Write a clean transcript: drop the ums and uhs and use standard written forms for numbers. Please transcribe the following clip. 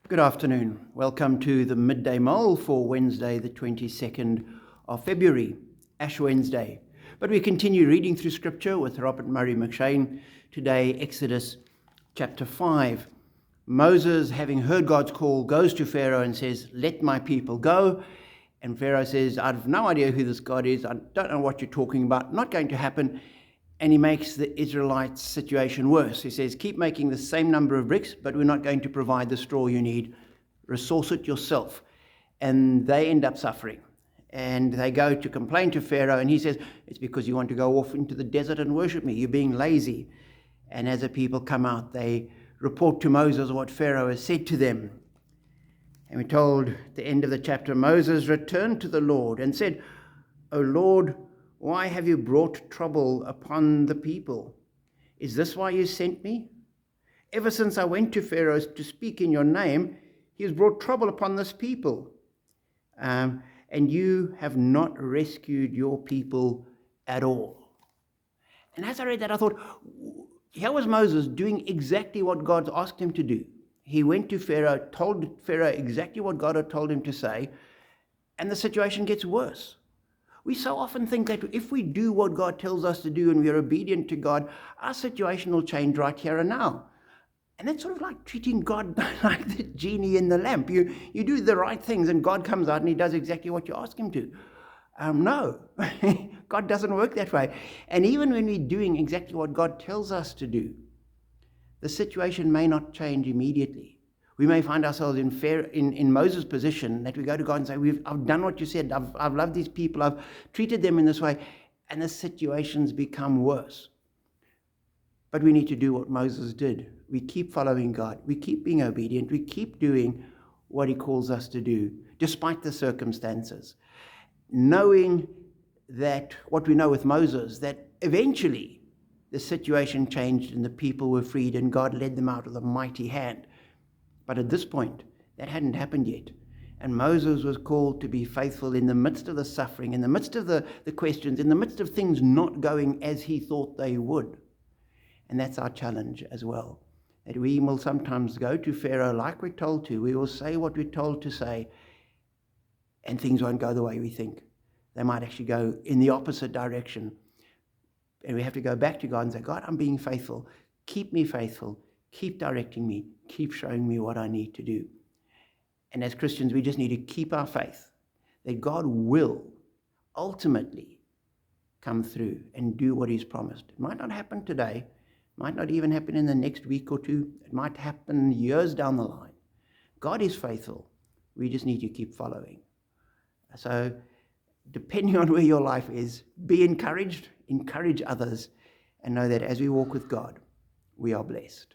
Good afternoon. Welcome to the Midday Mull for Wednesday, the 22nd of February, Ash Wednesday. But we continue reading through Scripture with Robert Murray McShane. Today, Exodus chapter 5. Moses, having heard God's call, goes to Pharaoh and says, "Let my people go." And Pharaoh says, "I have no idea who this God is. I don't know what you're talking about. Not going to happen." And he makes the Israelites' situation worse. He says, "Keep making the same number of bricks, but we're not going to provide the straw you need. Resource it yourself." And they end up suffering. And they go to complain to Pharaoh, and he says, "It's because you want to go off into the desert and worship me. You're being lazy." And as the people come out, they report to Moses what Pharaoh has said to them. And we're told at the end of the chapter, Moses returned to the Lord and said, "O Lord, why have you brought trouble upon the people? Is this why you sent me? Ever since I went to Pharaoh to speak in your name, he has brought trouble upon this people. And you have not rescued your people at all." And as I read that, I thought, here was Moses doing exactly what God asked him to do. He went to Pharaoh, told Pharaoh exactly what God had told him to say, and the situation gets worse. We so often think that if we do what God tells us to do and we are obedient to God, our situation will change right here and now. And that's sort of like treating God like the genie in the lamp. You do the right things and God comes out and he does exactly what you ask him to. No, God doesn't work that way. And even when we're doing exactly what God tells us to do, the situation may not change immediately. We may find ourselves in Moses' position, that we go to God and say, I've done what you said, I've loved these people, I've treated them in this way, and the situations become worse. But we need to do what Moses did. We keep following God, we keep being obedient, we keep doing what he calls us to do, despite the circumstances. Knowing that, what we know with Moses, that eventually the situation changed and the people were freed and God led them out with a mighty hand. But at this point, that hadn't happened yet. And Moses was called to be faithful in the midst of the suffering, in the midst of the questions, in the midst of things not going as he thought they would. And that's our challenge as well. That we will sometimes go to Pharaoh like we're told to. We will say what we're told to say, and things won't go the way we think. They might actually go in the opposite direction. And we have to go back to God and say, "God, I'm being faithful. Keep me faithful. Keep directing me. Keep showing me what I need to do." And as Christians, we just need to keep our faith that God will ultimately come through and do what he's promised. It might not happen today. It might not even happen in the next week or two. It might happen years down the line. God is faithful. We just need to keep following. So, depending on where your life is, be encouraged, encourage others, and know that as we walk with God, we are blessed.